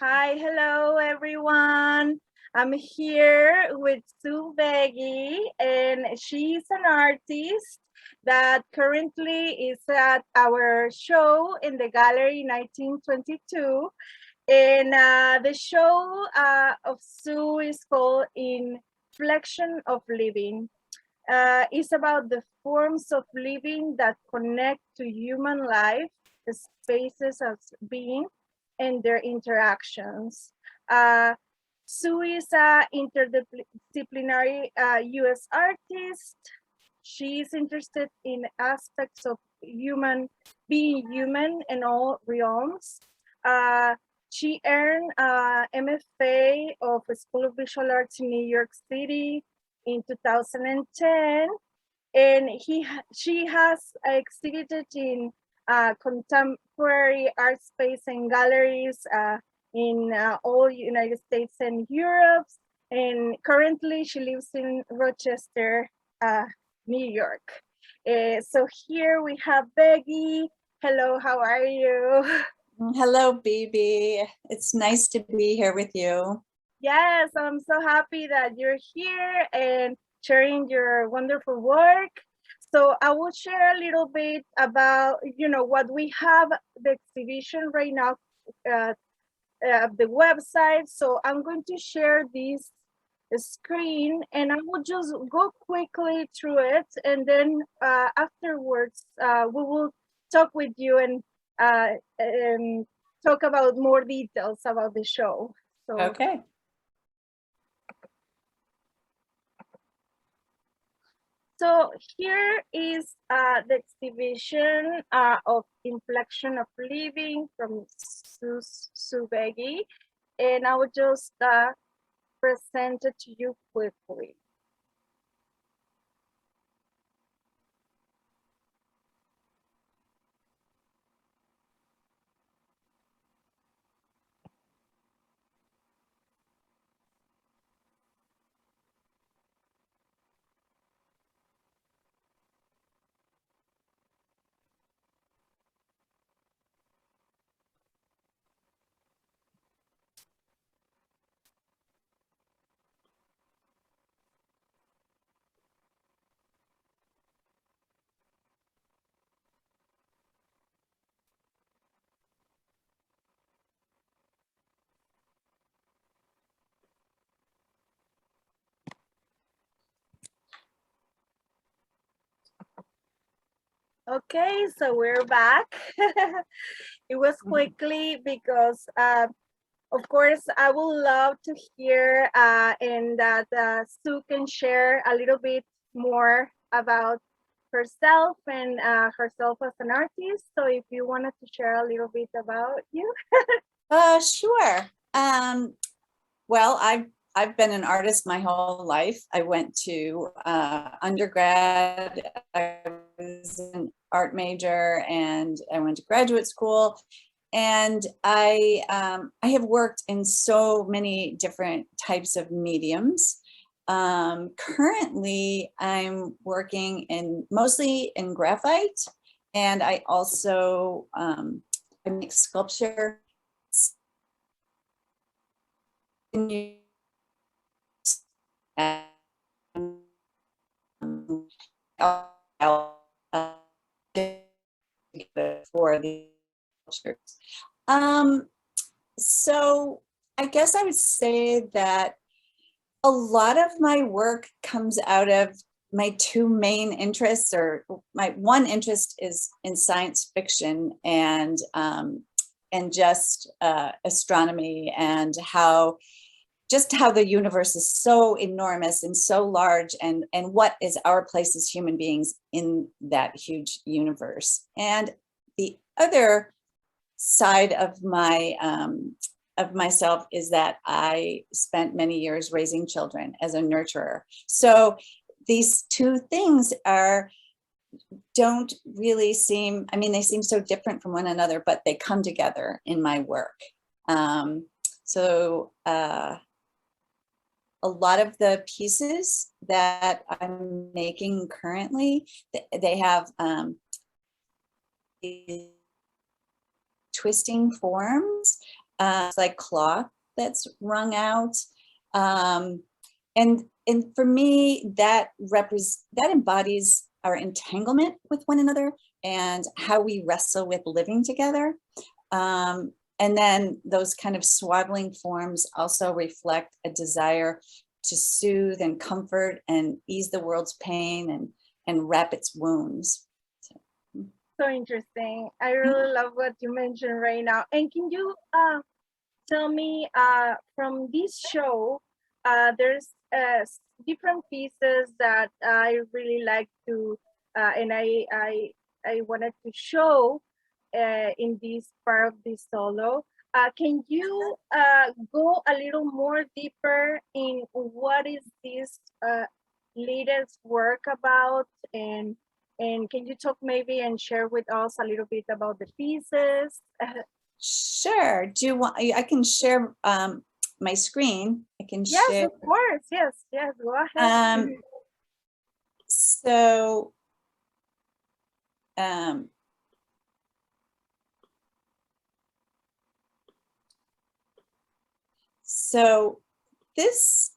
Hi, hello everyone. I'm here with Su Begy, and she's an artist that currently is at our show in the gallery 1922. And the show of Sue is called Inflection of Living. It's about the forms of living that connect to human life, the spaces of being, and their interactions. Uh, Sue is an interdisciplinary US artist. She's interested in aspects of being human in all realms. Uh, she earned MFA of School of Visual Arts in New York City in 2010, and she has exhibited in contemporary art space and galleries in all United States and Europe. And currently she lives in Rochester, New York. So here we have Begy. Hello, how are you? Hello, Begy. It's nice to be here with you. Yes, I'm so happy that you're here and sharing your wonderful work. So I will share a little bit about, what we have the exhibition right now, the website. So I'm going to share this screen and I will just go quickly through it. And then afterwards, we will talk with you and talk about more details about the show. So, okay. So here is the exhibition of Inflection of Living from Su Begy, and I will just present it to you quickly. Okay, so we're back. It was quickly because, of course, I would love to hear and that Sue can share a little bit more about herself and herself as an artist. So if you wanted to share a little bit about you. Sure. Well, I've been an artist my whole life. I went to undergrad. I was an art major, and I went to graduate school. And I have worked in so many different types of mediums. Currently, I'm working mostly in graphite, and I also I make sculpture. For the sculptures. So I guess I would say that a lot of my work comes out of my two main interests, or my one interest is in science fiction and just astronomy, and how the universe is so enormous and so large, and what is our place as human beings in that huge universe. And the other side of myself is that I spent many years raising children as a nurturer. So these two things don't really seem, they seem so different from one another, but they come together in my work. A lot of the pieces that I'm making currently, they have twisting forms, It's like cloth that's wrung out. And for me, that embodies our entanglement with one another and how we wrestle with living together. And then those kind of swaddling forms also reflect a desire to soothe and comfort and ease the world's pain and wrap its wounds. So interesting. I really love what you mentioned right now. And can you tell me from this show, there's different pieces that I really like to, and I wanted to show in this part of this solo. Can you go a little more deeper in what is this latest work about, and can you talk maybe and share with us a little bit about the pieces? Sure. Do you want? I can share my screen. I can Yes, share. of course. Yes, go ahead. So this,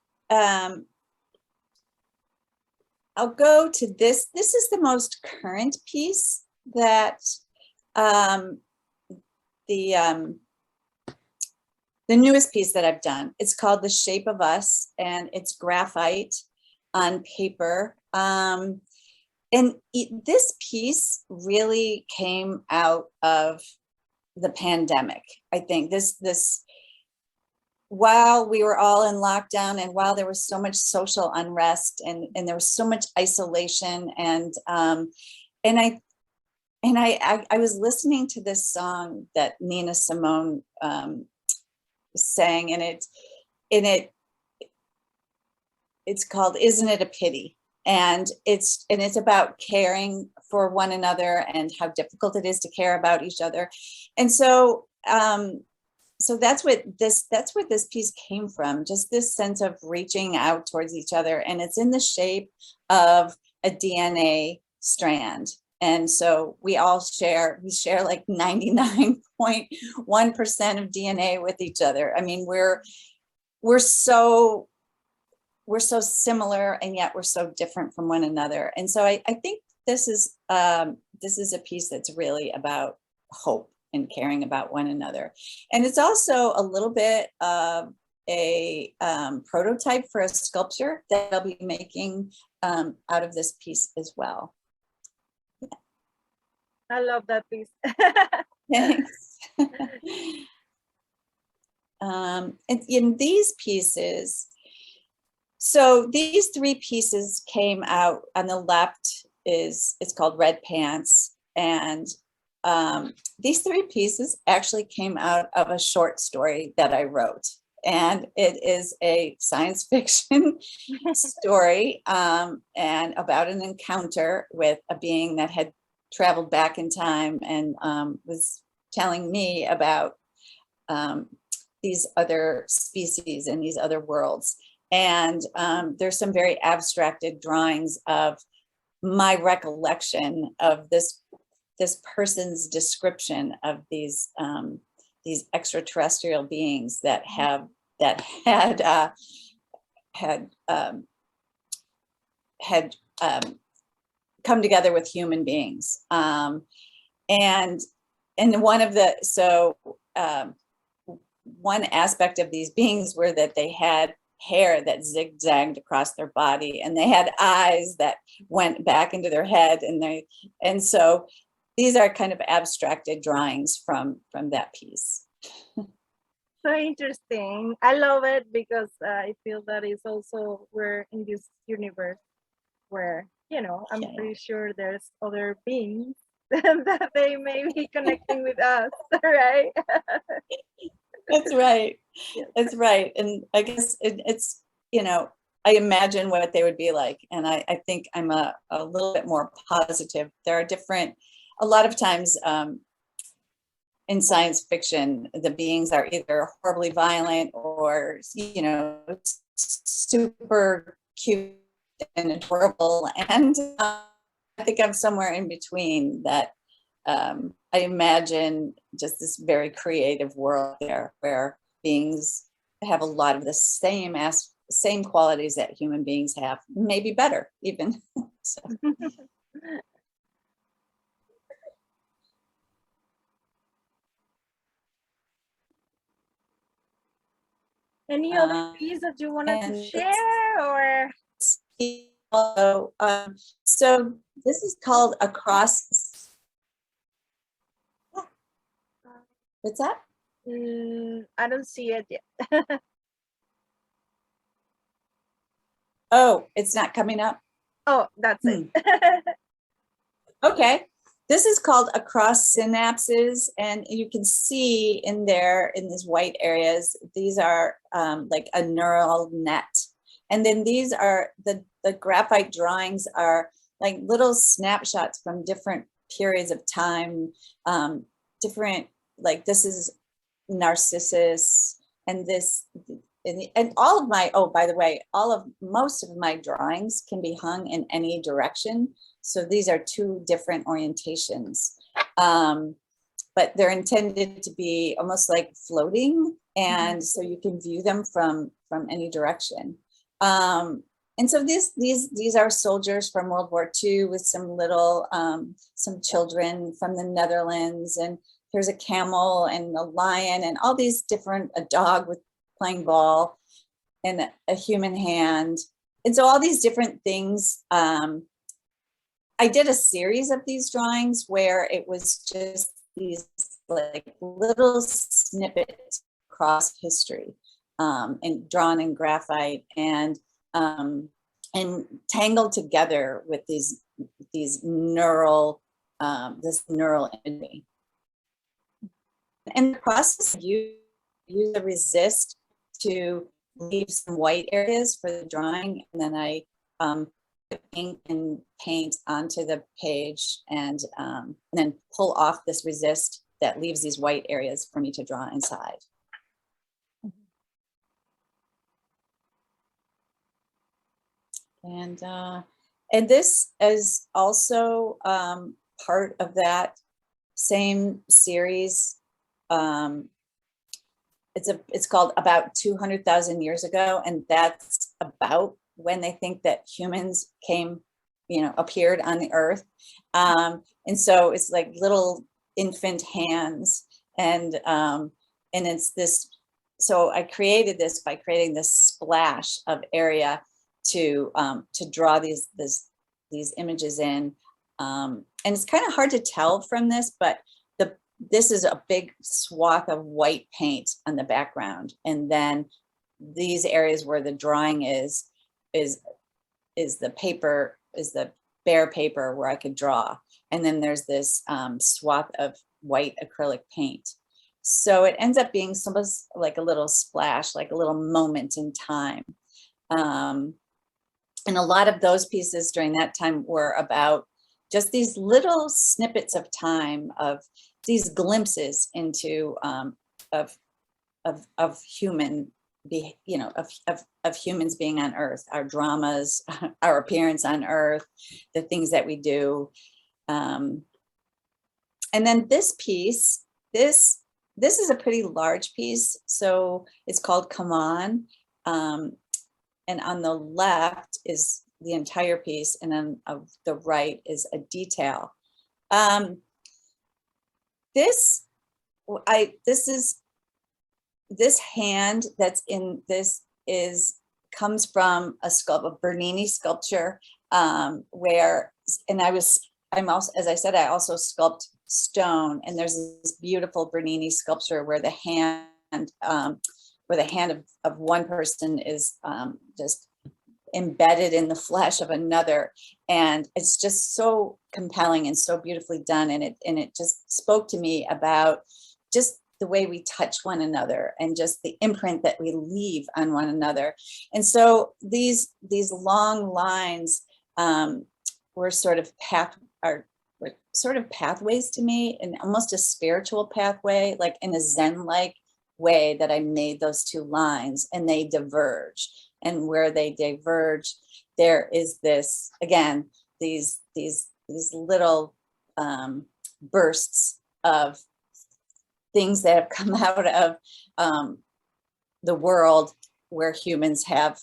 I'll go to this. This is the most current piece that the newest piece that I've done. It's called The Shape of Us, and it's graphite on paper. And this piece really came out of the pandemic. I think this while we were all in lockdown and while there was so much social unrest and there was so much isolation and I was listening to this song that Nina Simone sang, and it's called "Isn't It a Pity?" And it's about caring for one another and how difficult it is to care about each other. And so so that's what this piece came from, just this sense of reaching out towards each other, and it's in the shape of a DNA strand. And so we share like 99.1% of DNA with each other. I mean, we're so similar, and yet we're so different from one another. And so I think this is a piece that's really about hope and caring about one another. And it's also a little bit of a prototype for a sculpture that I'll be making out of this piece as well. Yeah. I love that piece. Thanks. And in these pieces, so these three pieces came out. On the left it's called Red Pants, and these three pieces actually came out of a short story that I wrote, and it is a science fiction story and about an encounter with a being that had traveled back in time and was telling me about these other species and these other worlds. And there's some very abstracted drawings of my recollection of this person's description of these extraterrestrial beings that had come together with human beings. And one aspect of these beings were that they had hair that zigzagged across their body, and they had eyes that went back into their head, and so these are kind of abstracted drawings from that piece. So interesting. I love it because I feel that it's also we're in this universe where, I'm pretty sure there's other beings that they may be connecting with us, right? That's right. Yes. That's right. And I guess it's, I imagine what they would be like. And I think I'm a little bit more positive. There are a lot of times in science fiction, the beings are either horribly violent or, super cute and adorable. And I think I'm somewhere in between, that I imagine just this very creative world there where beings have a lot of the same qualities that human beings have, maybe better even. So. Any other piece that you wanted to share, or? So this is called Across. What's that? I don't see it yet. Oh, it's not coming up. Oh, that's it. Okay. This is called Across Synapses, and you can see in there, in these white areas, these are like a neural net. And then these are, the graphite drawings are like little snapshots from different periods of time, different, like this is Narcissus, and this, and all of my, oh, by the way, most of my drawings can be hung in any direction. So these are two different orientations, but they're intended to be almost like floating, and so you can view them from any direction. And so these are soldiers from World War II with some little some children from the Netherlands, and here's a camel and a lion and all these different, a dog with playing ball and a human hand, and so all these different things. I did a series of these drawings where it was just these like little snippets across history, and drawn in graphite and tangled together with these neural this neural imagery. And the process, you use a resist to leave some white areas for the drawing, and then I ink and paint onto the page, and then pull off this resist that leaves these white areas for me to draw inside. And this is also part of that same series. It's called About 200,000 Years Ago, and that's about when they think that humans came, appeared on the earth. And so it's like little infant hands, and it's this, so I created this by creating this splash of area to draw these images in. And it's kind of hard to tell from this, but this is a big swath of white paint on the background, and then these areas where the drawing is the paper, is the bare paper where I could draw, and then there's this swath of white acrylic paint. So it ends up being almost like a little splash, like a little moment in time. And a lot of those pieces during that time were about just these little snippets of time, of these glimpses into of human, of humans being on Earth, our dramas, our appearance on Earth, the things that we do. And then this piece, this is a pretty large piece, so it's called Come On. And on the left is the entire piece, and then on the right is a detail. This hand that's in this comes from a Bernini sculpture, where, and I'm also, as I said, I also sculpt stone, and there's this beautiful Bernini sculpture where the hand of one person is just embedded in the flesh of another, and it's just so compelling and so beautifully done, and it just spoke to me about just the way we touch one another and just the imprint that we leave on one another. And so these long lines were sort of pathways to me, and almost a spiritual pathway, like in a Zen-like way that I made those two lines, and they diverge. And where they diverge, there is this, again, these little bursts of things that have come out of the world where humans have,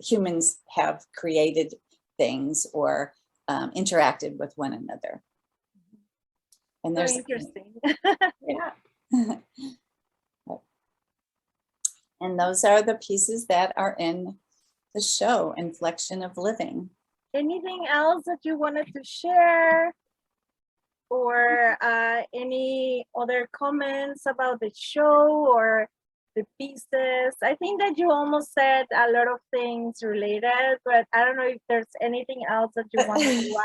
humans have created things or interacted with one another. And So there's interesting. yeah. And those are the pieces that are in the show, Inflection of Living. Anything else that you wanted to share? Or any other comments about the show or the pieces? I think that you almost said a lot of things related, but I don't know if there's anything else that you wanted to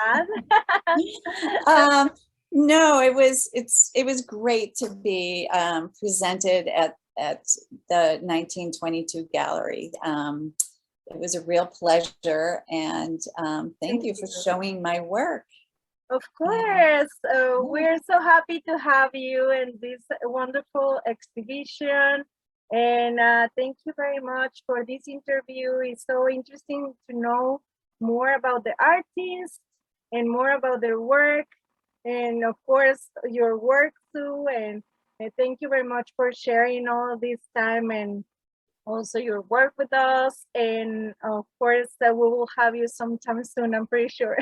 add. No, it was great to be presented at the 1922 Gallery. It was a real pleasure, and thank you for showing my work. Of course, we're so happy to have you in this wonderful exhibition. And thank you very much for this interview. It's so interesting to know more about the artists and more about their work. And of course, your work too. And thank you very much for sharing all this time and also your work with us. And of course, we will have you sometime soon, I'm pretty sure.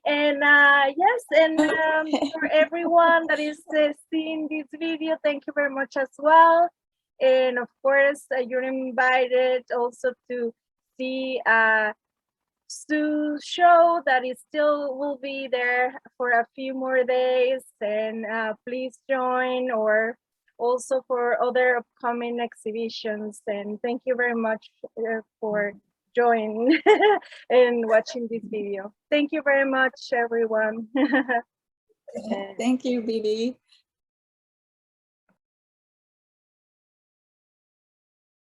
And yes, and for everyone that is seeing this video, thank you very much as well. And of course, you're invited also to see Su's show that is still will be there for a few more days. And please join, or also for other upcoming exhibitions. And thank you very much for joining and watching this video. Thank you very much, everyone. Thank you, Begy.